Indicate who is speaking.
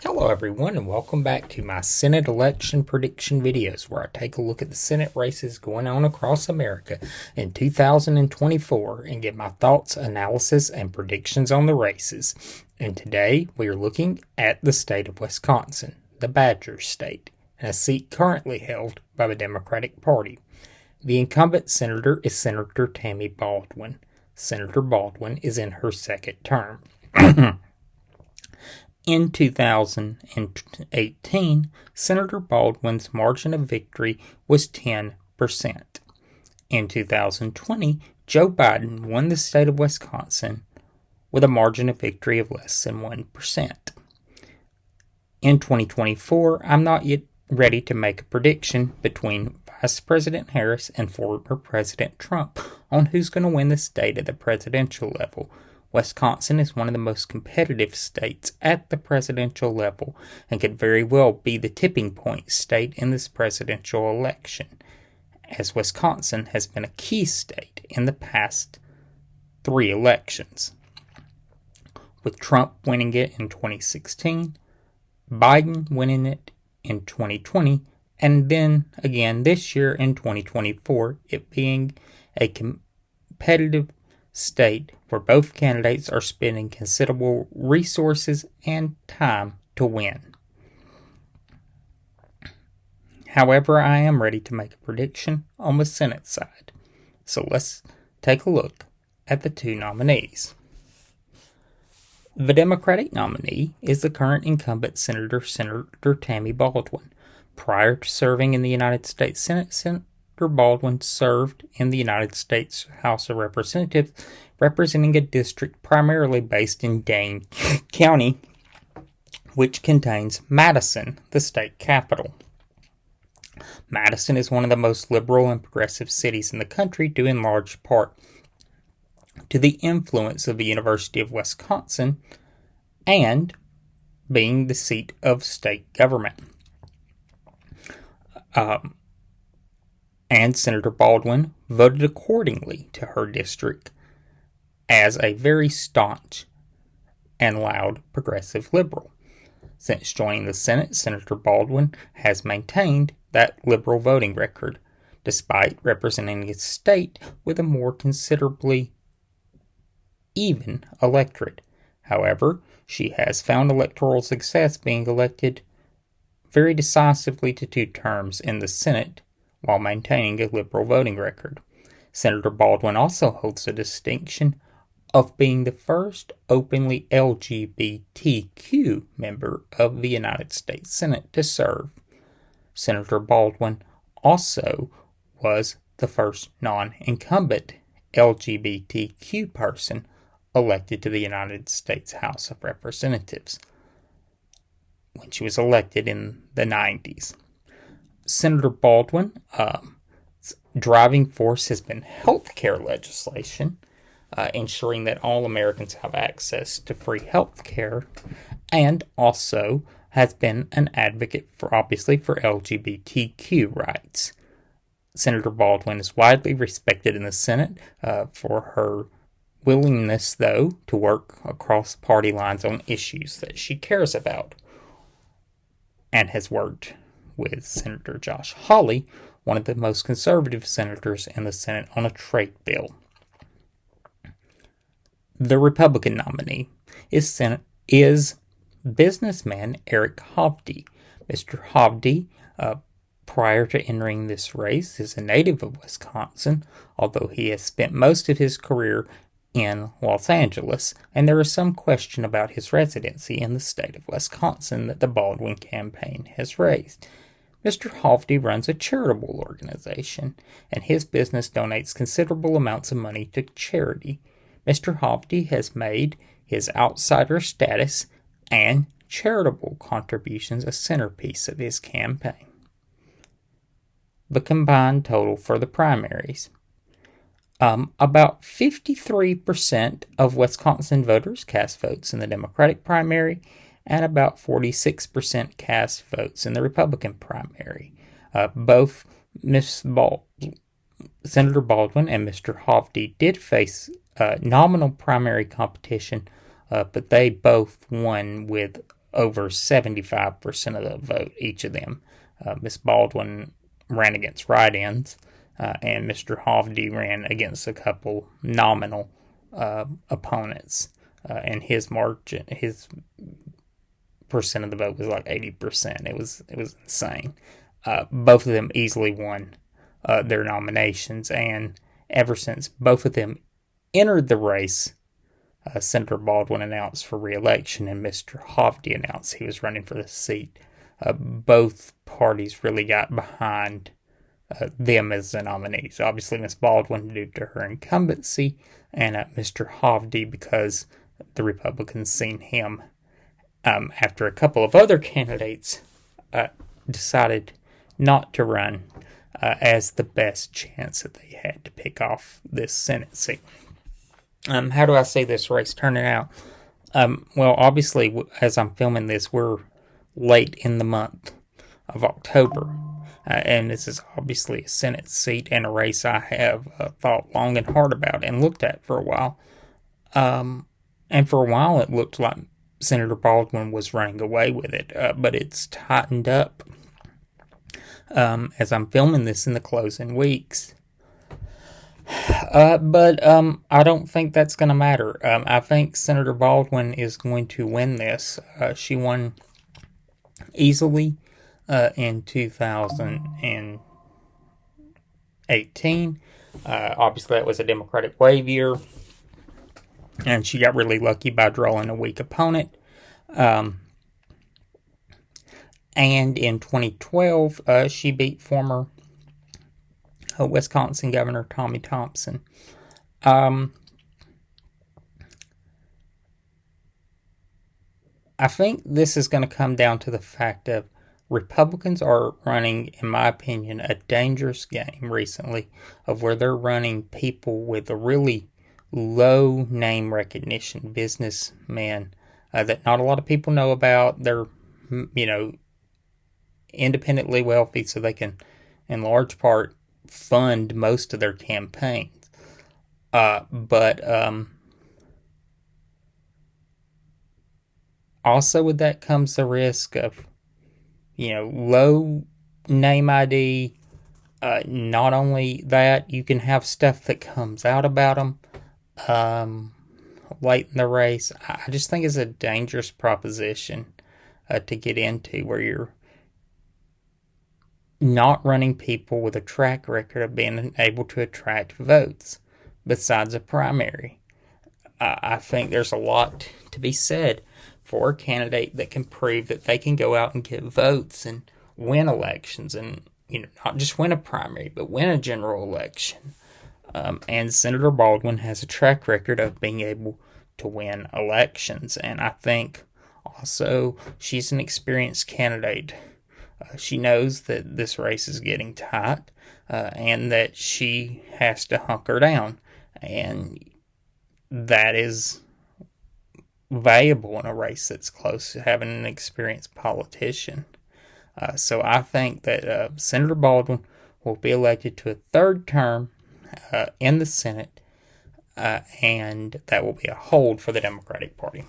Speaker 1: Hello everyone and welcome back to my Senate election prediction videos where I take a look at the Senate races going on across America in 2024 and give my thoughts, analysis, and predictions on the races. And today we are looking at the state of Wisconsin, the Badger State, and a seat currently held by the Democratic Party. The incumbent senator is Senator Tammy Baldwin. Senator Baldwin is in her second term. In 2018, Senator Baldwin's margin of victory was 10%. In 2020, Joe Biden won the state of Wisconsin with a margin of victory of less than 1%. In 2024, I'm not yet ready to make a prediction between Vice President Harris and former President Trump on who's going to win the state at the presidential level. Wisconsin is one of the most competitive states at the presidential level and could very well be the tipping point state in this presidential election, as Wisconsin has been a key state in the past 3 elections, with Trump winning it in 2016, Biden winning it in 2020, and then again this year in 2024, it being a competitive state where both candidates are spending considerable resources and time to win. However, I am ready to make a prediction on the Senate side. So let's take a look at the 2 nominees. The Democratic nominee is the current incumbent Senator Tammy Baldwin. Prior to serving in the United States Senate, Senator Baldwin served in the United States House of Representatives, representing a district primarily based in Dane County, which contains Madison, the state capital. Madison is one of the most liberal and progressive cities in the country, due in large part to the influence of the University of Wisconsin and being the seat of state government. And Senator Baldwin voted accordingly to her district as a very staunch and loud progressive liberal. Since joining the Senate, Senator Baldwin has maintained that liberal voting record, despite representing a state with a more considerably even electorate. However, she has found electoral success being elected very decisively to 2 terms in the Senate while maintaining a liberal voting record. Senator Baldwin also holds the distinction of being the first openly LGBTQ member of the United States Senate to serve. Senator Baldwin also was the first non-incumbent LGBTQ person elected to the United States House of Representatives when she was elected in the 90s. Senator Baldwin's driving force has been health care legislation, ensuring that all Americans have access to free health care, and also has been an advocate for LGBTQ rights. Senator Baldwin is widely respected in the Senate for her willingness, though, to work across party lines on issues that she cares about, and has worked with Senator Josh Hawley, one of the most conservative senators in the Senate, on a trade bill. The Republican nominee is businessman Eric Hovde. Mr. Hovde, prior to entering this race, is a native of Wisconsin, although he has spent most of his career in Los Angeles, and there is some question about his residency in the state of Wisconsin that the Baldwin campaign has raised. Mr. Hovde runs a charitable organization, and his business donates considerable amounts of money to charity. Mr. Hovde has made his outsider status and charitable contributions a centerpiece of his campaign. The combined total for the primaries. About 53% of Wisconsin voters cast votes in the Democratic primary, and about 46% cast votes in the Republican primary. Both Senator Baldwin and Mr. Hovde did face nominal primary competition, but they both won with over 75% of the vote, each of them. Ms. Baldwin ran against write-ins, and Mr. Hovde ran against a couple nominal opponents. And his margin, his percent of the vote was like 80%. It was insane. Both of them easily won their nominations, and ever since both of them entered the race, Senator Baldwin announced for re-election and Mr. Hovde announced he was running for the seat. Both parties really got behind them as the nominees. Obviously, Ms. Baldwin due to her incumbency, and Mr. Hovde because the Republicans seen him after a couple of other candidates decided not to run as the best chance that they had to pick off this Senate seat. How do I see this race turning out? Well, obviously, as I'm filming this, we're late in the month of October. And this is obviously a Senate seat and a race I have thought long and hard about and looked at for a while. And for a while, it looked like Senator Baldwin was running away with it, but it's tightened up as I'm filming this in the closing weeks. But I don't think that's going to matter. I think Senator Baldwin is going to win this. She won easily in 2018. Obviously, that was a Democratic wave year, and she got really lucky by drawing a weak opponent. And in 2012, she beat former Wisconsin Governor Tommy Thompson. I think this is going to come down to the fact of Republicans are running, in my opinion, a dangerous game recently of where they're running people with a really low name recognition, businessmen that not a lot of people know about. They're, independently wealthy, so they can, in large part, fund most of their campaigns. But also with that comes the risk of, low name ID. Not only that, you can have stuff that comes out about them late in the race. I just think it's a dangerous proposition to get into, where you're not running people with a track record of being able to attract votes besides a primary. I think there's a lot to be said for a candidate that can prove that they can go out and get votes and win elections, and not just win a primary, but win a general election. And Senator Baldwin has a track record of being able to win elections, and I think also she's an experienced candidate. She knows that this race is getting tight, and that she has to hunker down, and that is valuable in a race that's close to having an experienced politician. So I think that Senator Baldwin will be elected to a third term in the Senate, and that will be a hold for the Democratic Party.